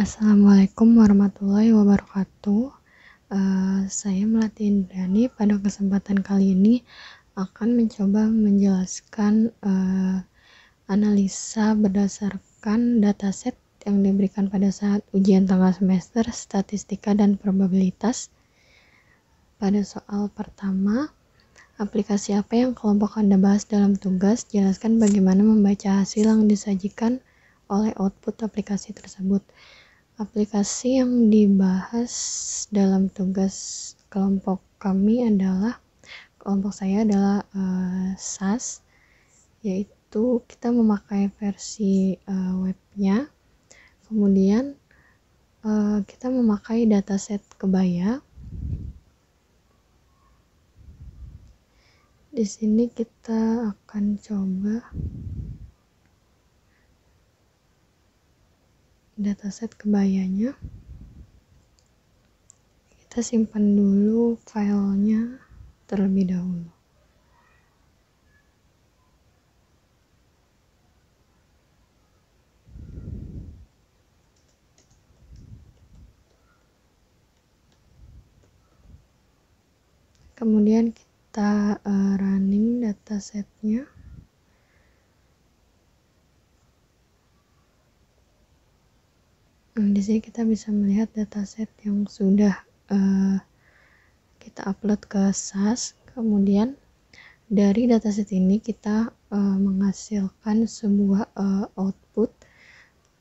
Assalamualaikum warahmatullahi wabarakatuh. Saya Melati Indrani. Pada kesempatan kali ini akan mencoba menjelaskan analisa berdasarkan dataset yang diberikan pada saat ujian tengah semester statistika dan probabilitas. Pada soal pertama, aplikasi apa yang kelompok Anda bahas dalam tugas? Jelaskan bagaimana membaca hasil yang disajikan oleh output aplikasi tersebut. Aplikasi yang dibahas dalam tugas kelompok saya adalah SAS, yaitu kita memakai versi webnya, kemudian kita memakai dataset kebaya. Di sini kita akan coba dataset kebayanya. Kita simpan dulu filenya terlebih dahulu. Kemudian kita running datasetnya. Di sini kita bisa melihat dataset yang sudah kita upload ke SAS. Kemudian dari dataset ini kita menghasilkan sebuah output.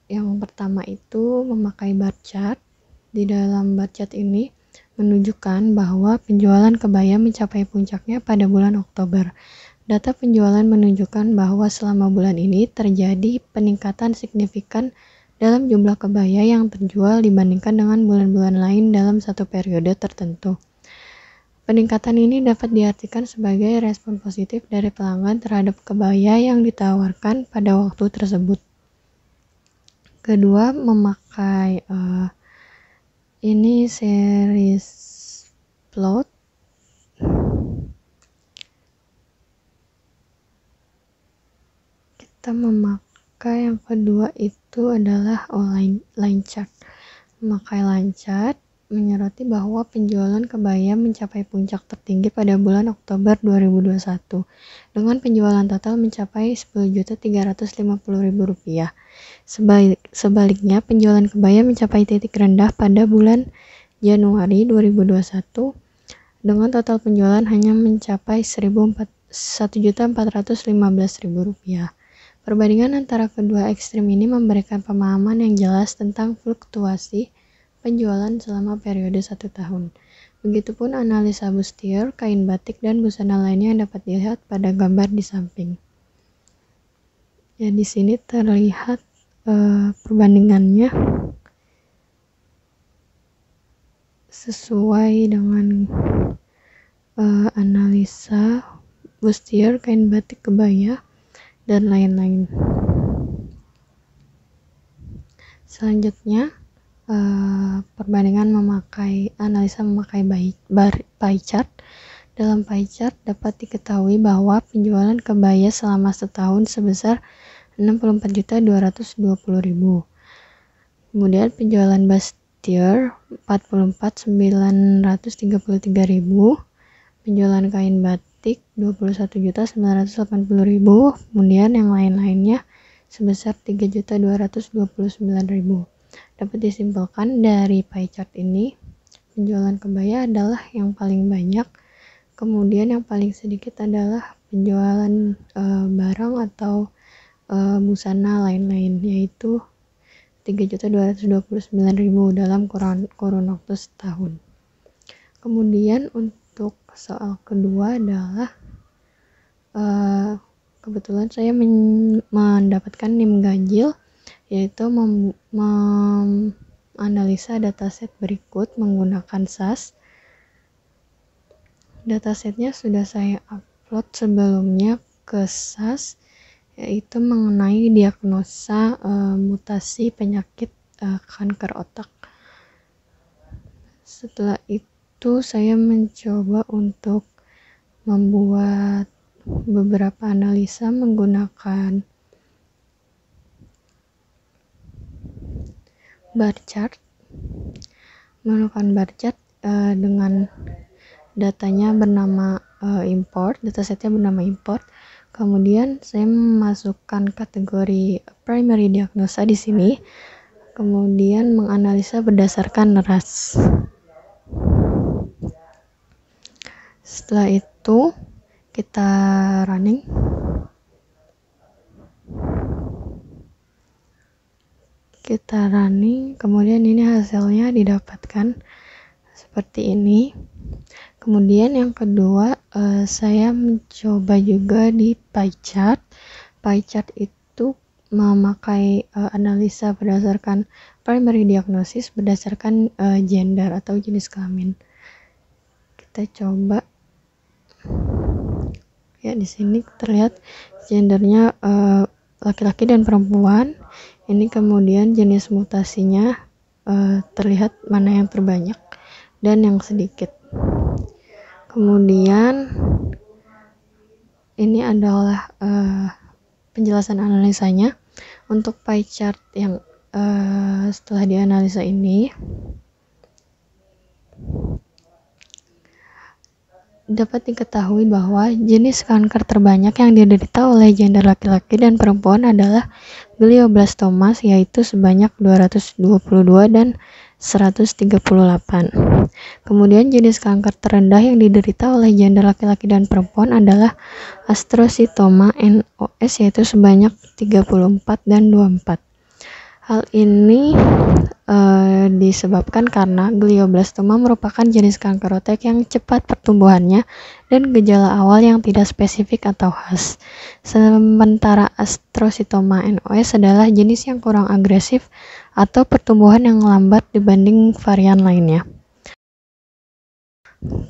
Yang pertama itu memakai bar chart. Di dalam bar chart ini menunjukkan bahwa penjualan kebaya mencapai puncaknya pada bulan Oktober. Data penjualan menunjukkan bahwa selama bulan ini terjadi peningkatan signifikan dalam jumlah kebaya yang terjual dibandingkan dengan bulan-bulan lain dalam satu periode tertentu. Peningkatan ini dapat diartikan sebagai respon positif dari pelanggan terhadap kebaya yang ditawarkan pada waktu tersebut. Kedua, memakai ini series plot. Kita memakai yang kedua itu adalah line chart. Memakai line chart menyoroti bahwa penjualan kebaya mencapai puncak tertinggi pada bulan Oktober 2021 dengan penjualan total mencapai Rp10.350.000. Sebaliknya, penjualan kebaya mencapai titik rendah pada bulan Januari 2021 dengan total penjualan hanya mencapai Rp1.415.000. Perbandingan antara kedua ekstrem ini memberikan pemahaman yang jelas tentang fluktuasi penjualan selama periode 1 tahun. Begitupun analisa bustier, kain batik, dan busana lainnya yang dapat dilihat pada gambar di samping. Ya, di sini terlihat perbandingannya sesuai dengan analisa bustier, kain batik, kebaya, dan lain-lain. Selanjutnya, perbandingan analisa memakai pie chart. Dalam pie chart dapat diketahui bahwa penjualan kebaya selama setahun sebesar Rp64.220.000. Kemudian penjualan bustier Rp44.933.000. Penjualan kain batik Rp21.980.000, kemudian yang lain-lainnya sebesar Rp3.229.000. Dapat disimpulkan dari pie chart ini, penjualan kebaya adalah yang paling banyak, kemudian yang paling sedikit adalah penjualan barang atau busana lain-lain, yaitu Rp3.229.000 dalam kurun waktu setahun. Kemudian untuk soal kedua adalah kebetulan saya mendapatkan NIM ganjil, yaitu menganalisa dataset berikut menggunakan SAS. Datasetnya sudah saya upload sebelumnya ke SAS, yaitu mengenai diagnosa mutasi penyakit kanker otak. Setelah itu saya mencoba untuk membuat beberapa analisa menggunakan bar chart, dengan datanya bernama import, datasetnya bernama import. Kemudian saya memasukkan kategori primary diagnosa di sini, kemudian menganalisa berdasarkan RAS. Setelah itu kita running. Kemudian ini hasilnya didapatkan seperti ini. Kemudian yang kedua, saya mencoba juga di pie chart. Pie chart itu memakai analisa berdasarkan primary diagnosis berdasarkan gender atau jenis kelamin. Kita coba. Ya, di sini terlihat gendernya laki-laki dan perempuan. Ini kemudian jenis mutasinya terlihat mana yang terbanyak dan yang sedikit. Kemudian ini adalah penjelasan analisanya. Untuk pie chart yang setelah dianalisa ini dapat diketahui bahwa jenis kanker terbanyak yang diderita oleh gender laki-laki dan perempuan adalah glioblastomas, yaitu sebanyak 222 dan 138. Kemudian jenis kanker terendah yang diderita oleh gender laki-laki dan perempuan adalah astrocytoma NOS, yaitu sebanyak 34 dan 24. Hal ini disebabkan karena glioblastoma merupakan jenis kanker otak yang cepat pertumbuhannya dan gejala awal yang tidak spesifik atau khas. Sementara astrocytoma NOS adalah jenis yang kurang agresif atau pertumbuhan yang lambat dibanding varian lainnya.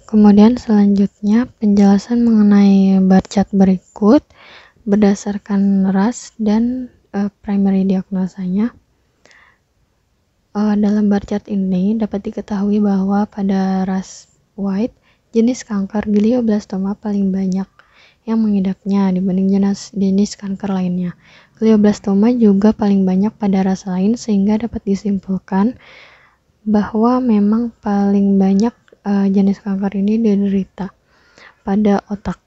Kemudian selanjutnya penjelasan mengenai bar chart berikut berdasarkan RAS dan primary diagnosanya. Dalam bar chart ini dapat diketahui bahwa pada RAS white, jenis kanker glioblastoma paling banyak yang mengidapnya dibanding jenis kanker lainnya. Glioblastoma juga paling banyak pada RAS lain, sehingga dapat disimpulkan bahwa memang paling banyak jenis kanker ini diderita pada otak.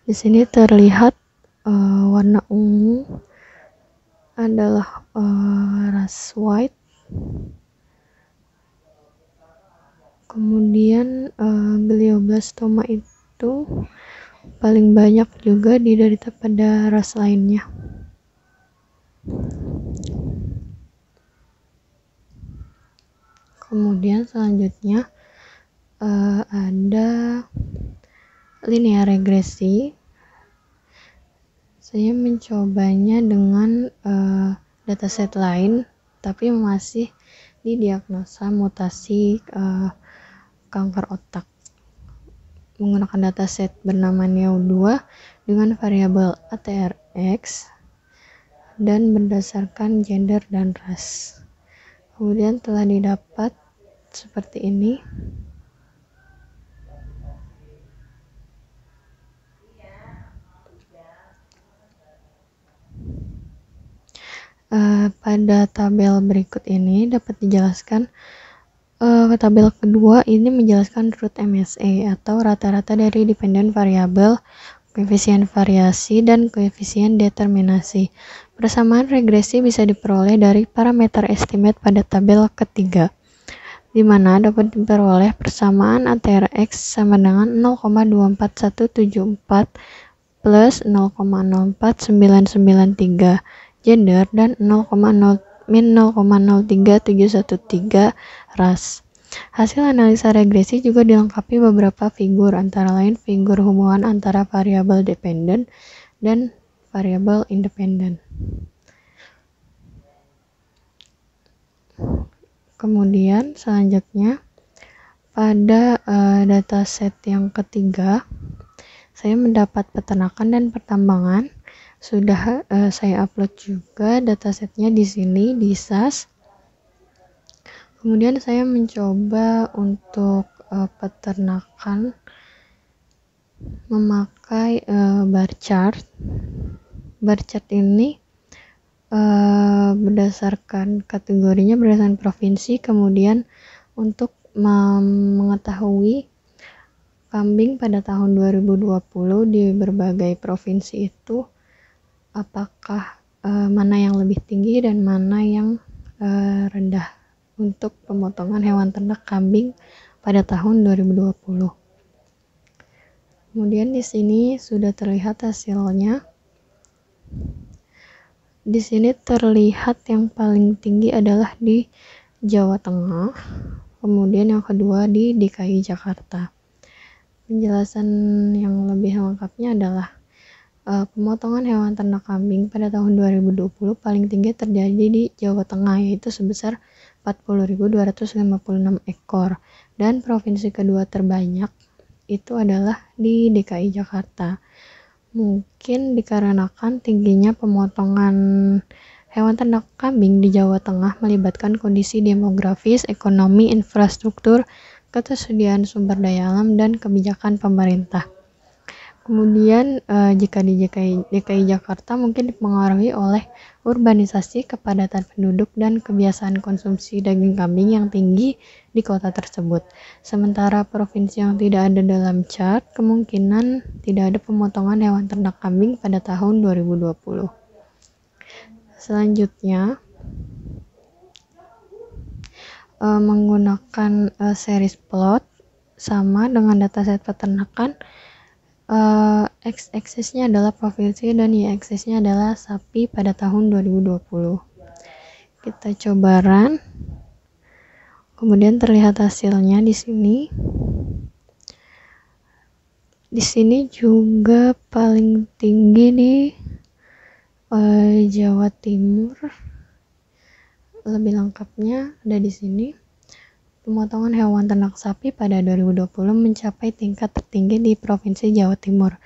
Di sini terlihat warna ungu adalah RAS white. Kemudian glioblastoma itu paling banyak juga diderita pada RAS lainnya. Kemudian selanjutnya ada linear regresi. Saya mencobanya dengan dataset lain, tapi masih didiagnosa mutasi kanker otak menggunakan dataset bernama NEO2 dengan variabel ATRX dan berdasarkan gender dan ras. Kemudian telah didapat seperti ini. Pada tabel berikut ini dapat dijelaskan, tabel kedua ini menjelaskan root MSE atau rata-rata dari dependent variabel, koefisien variasi, dan koefisien determinasi. Persamaan regresi bisa diperoleh dari parameter estimate pada tabel ketiga, di mana dapat diperoleh persamaan ATRX sama dengan 0,24174 plus 0,04993 gender dan 0,03713 ras. Hasil analisa regresi juga dilengkapi beberapa figur, antara lain figur hubungan antara variabel dependent dan variabel independent. Kemudian selanjutnya pada dataset yang ketiga, saya mendapat peternakan dan pertambangan. Sudah saya upload juga datasetnya di sini di SAS. Kemudian saya mencoba untuk peternakan memakai bar chart. Bar chart ini berdasarkan kategorinya berdasarkan provinsi. Kemudian untuk mengetahui kambing pada tahun 2020 di berbagai provinsi itu apakah mana yang lebih tinggi dan mana yang rendah untuk pemotongan hewan ternak kambing pada tahun 2020. Kemudian di sini sudah terlihat hasilnya. Di sini terlihat yang paling tinggi adalah di Jawa Tengah, kemudian yang kedua di DKI Jakarta. Penjelasan yang lebih lengkapnya adalah pemotongan hewan ternak kambing pada tahun 2020 paling tinggi terjadi di Jawa Tengah, yaitu sebesar 40.256 ekor, dan provinsi kedua terbanyak itu adalah di DKI Jakarta. Mungkin dikarenakan tingginya pemotongan hewan ternak kambing di Jawa Tengah melibatkan kondisi demografis, ekonomi, infrastruktur, ketersediaan sumber daya alam, dan kebijakan pemerintah. Kemudian jika di DKI Jakarta mungkin dipengaruhi oleh urbanisasi, kepadatan penduduk, dan kebiasaan konsumsi daging kambing yang tinggi di kota tersebut. Sementara provinsi yang tidak ada dalam chart, kemungkinan tidak ada pemotongan hewan ternak kambing pada tahun 2020. Selanjutnya, menggunakan series plot sama dengan dataset peternakan. X-aksisnya adalah provinsi dan Y-aksisnya adalah sapi pada tahun 2020. Kita coba run. Kemudian terlihat hasilnya di sini. Di sini juga paling tinggi di Jawa Timur. Lebih lengkapnya ada di sini. Pemotongan hewan ternak sapi pada 2020 mencapai tingkat tertinggi di Provinsi Jawa Timur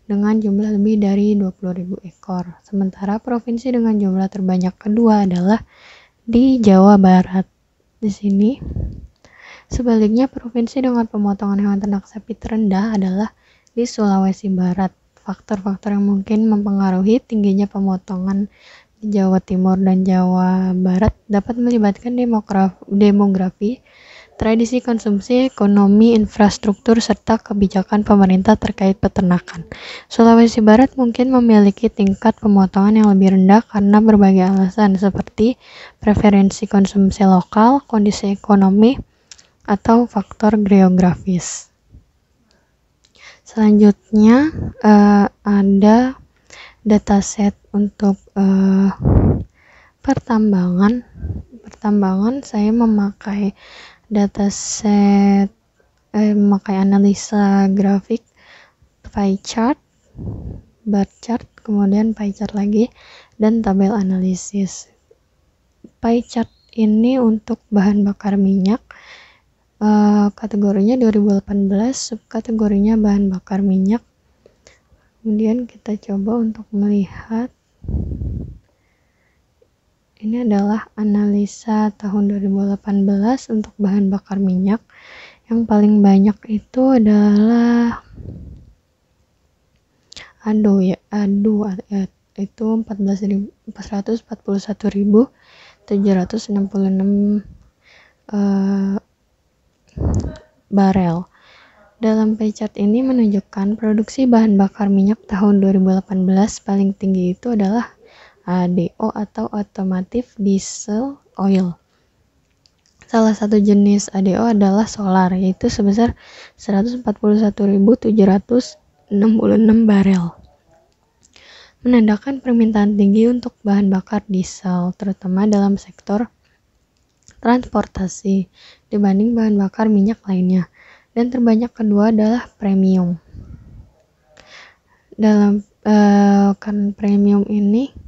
dengan jumlah lebih dari 20.000 ekor. Sementara provinsi dengan jumlah terbanyak kedua adalah di Jawa Barat. Di sini, sebaliknya provinsi dengan pemotongan hewan ternak sapi terendah adalah di Sulawesi Barat. Faktor-faktor yang mungkin mempengaruhi tingginya pemotongan di Jawa Timur dan Jawa Barat dapat melibatkan demografi, tradisi konsumsi, ekonomi, infrastruktur, serta kebijakan pemerintah terkait peternakan. Sulawesi Barat mungkin memiliki tingkat pemotongan yang lebih rendah karena berbagai alasan seperti preferensi konsumsi lokal, kondisi ekonomi, atau faktor geografis. Selanjutnya ada dataset untuk pertambangan. Saya memakai dataset memakai analisa grafik, pie chart, bar chart, kemudian pie chart lagi, dan tabel analisis. Pie chart ini untuk bahan bakar minyak, kategorinya 2018, subkategorinya bahan bakar minyak. Kemudian kita coba untuk melihat. Ini adalah analisa tahun 2018 untuk bahan bakar minyak. Yang paling banyak itu adalah adu itu 441.766 barel. Dalam pie chart ini menunjukkan produksi bahan bakar minyak tahun 2018 paling tinggi itu adalah ADO atau Automotive Diesel Oil. Salah satu jenis ADO adalah solar, yaitu sebesar 141.766 barel. Menandakan permintaan tinggi untuk bahan bakar diesel, terutama dalam sektor transportasi dibanding bahan bakar minyak lainnya. Dan terbanyak kedua adalah premium. Dalam kan premium ini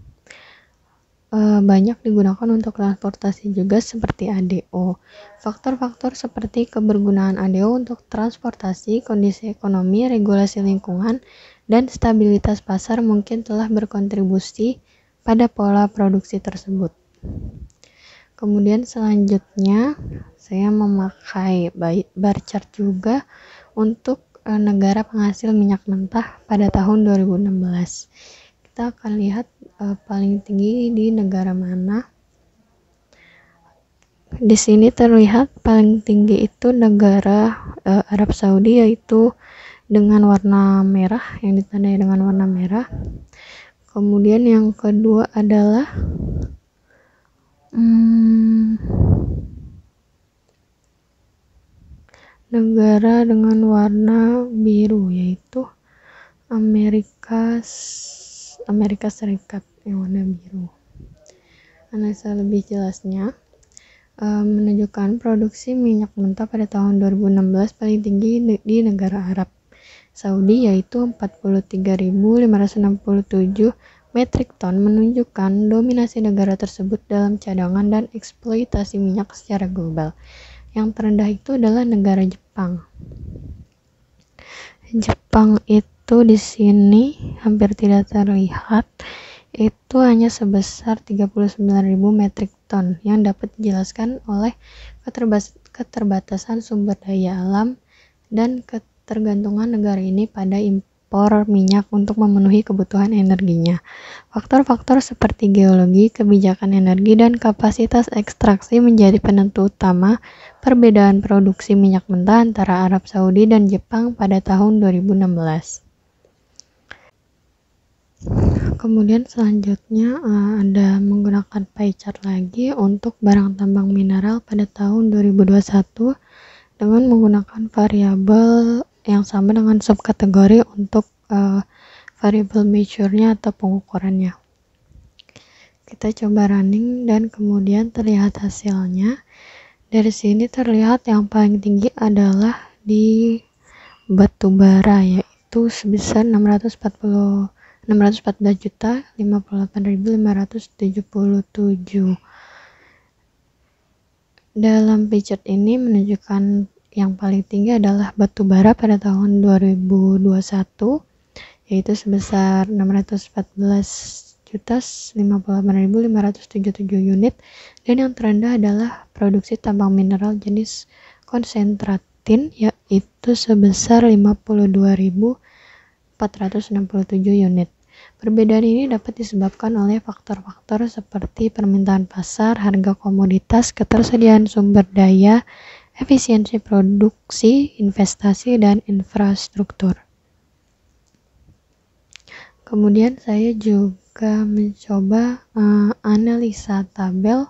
banyak digunakan untuk transportasi juga seperti ADO. Faktor-faktor seperti kebergunaan ADO untuk transportasi, kondisi ekonomi, regulasi lingkungan, dan stabilitas pasar mungkin telah berkontribusi pada pola produksi tersebut. Kemudian selanjutnya saya memakai bar chart juga untuk negara penghasil minyak mentah pada tahun 2016. Kita akan lihat paling tinggi di negara mana. Di sini terlihat paling tinggi itu negara Arab Saudi, yaitu dengan warna merah, yang ditandai dengan warna merah. Kemudian yang kedua adalah negara dengan warna biru, yaitu Amerika Serikat yang warna biru. Analisa lebih jelasnya menunjukkan produksi minyak mentah pada tahun 2016 paling tinggi di negara Arab Saudi, yaitu 43.567 metrik ton, menunjukkan dominasi negara tersebut dalam cadangan dan eksploitasi minyak secara global. Yang terendah itu adalah negara Jepang. Jepang itu di sini hampir tidak terlihat, itu hanya sebesar 39.000 metrik ton, yang dapat dijelaskan oleh keterbatasan sumber daya alam dan ketergantungan negara ini pada impor minyak untuk memenuhi kebutuhan energinya. Faktor-faktor seperti geologi, kebijakan energi, dan kapasitas ekstraksi menjadi penentu utama perbedaan produksi minyak mentah antara Arab Saudi dan Jepang pada tahun 2016. Kemudian selanjutnya ada menggunakan pie chart lagi untuk barang tambang mineral pada tahun 2021 dengan menggunakan variabel yang sama dengan subkategori untuk variabel measure-nya atau pengukurannya. Kita coba running dan kemudian terlihat hasilnya. Dari sini terlihat yang paling tinggi adalah di batu bara, yaitu sebesar 614.058.577. Dalam pie chart ini menunjukkan yang paling tinggi adalah batu bara pada tahun 2021, yaitu sebesar 614.058.577 unit, dan yang terendah adalah produksi tambang mineral jenis konsentratin, yaitu sebesar 52.467 unit. Perbedaan ini dapat disebabkan oleh faktor-faktor seperti permintaan pasar, harga komoditas, ketersediaan sumber daya, efisiensi produksi, investasi, dan infrastruktur. Kemudian saya juga mencoba analisa tabel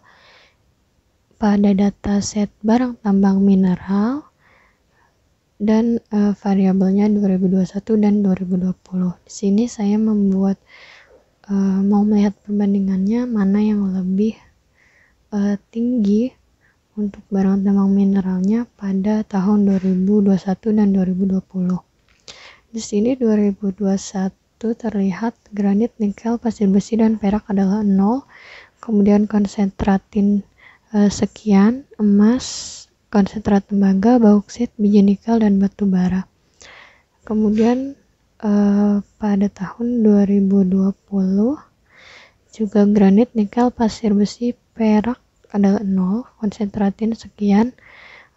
pada dataset barang tambang mineral dan variabelnya 2021 dan 2020. Di sini saya membuat mau melihat perbandingannya mana yang lebih tinggi untuk barang tambang mineralnya pada tahun 2021 dan 2020. Di sini 2021 terlihat granit, nikel, pasir besi, dan perak adalah 0. Kemudian konsentratin sekian, emas, konsentrat tembaga, bauksit, biji nikel, dan batu bara. Kemudian pada tahun 2020 juga granit, nikel, pasir besi, perak adalah 0, konsentratin sekian,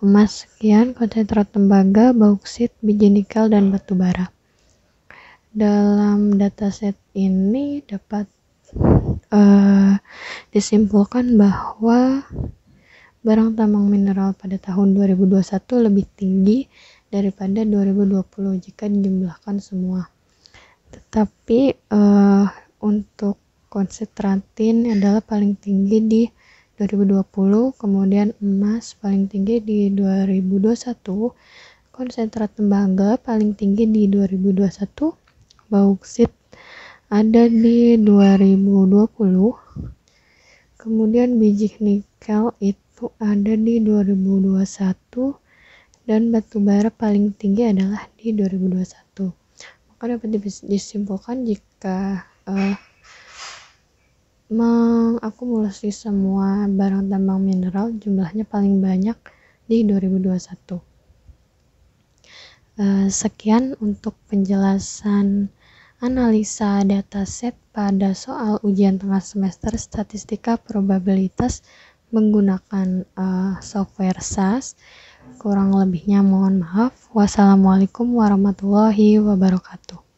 emas sekian, konsentrat tembaga, bauksit, biji nikel, dan batu bara. Dalam dataset ini dapat disimpulkan bahwa barang tambang mineral pada tahun 2021 lebih tinggi daripada 2020 jika dijumlahkan semua. Tetapi untuk konsentratin adalah paling tinggi di 2020, kemudian emas paling tinggi di 2021, konsentrat tembaga paling tinggi di 2021, bauksit ada di 2020, kemudian biji nikel itu ada di 2021, dan batu bara paling tinggi adalah di 2021. Maka dapat disimpulkan jika mengakumulasi semua barang tambang mineral jumlahnya paling banyak di 2021. Sekian untuk penjelasan analisa dataset pada soal ujian tengah semester statistika probabilitas menggunakan software SAS. Kurang lebihnya mohon maaf. Wassalamualaikum warahmatullahi wabarakatuh.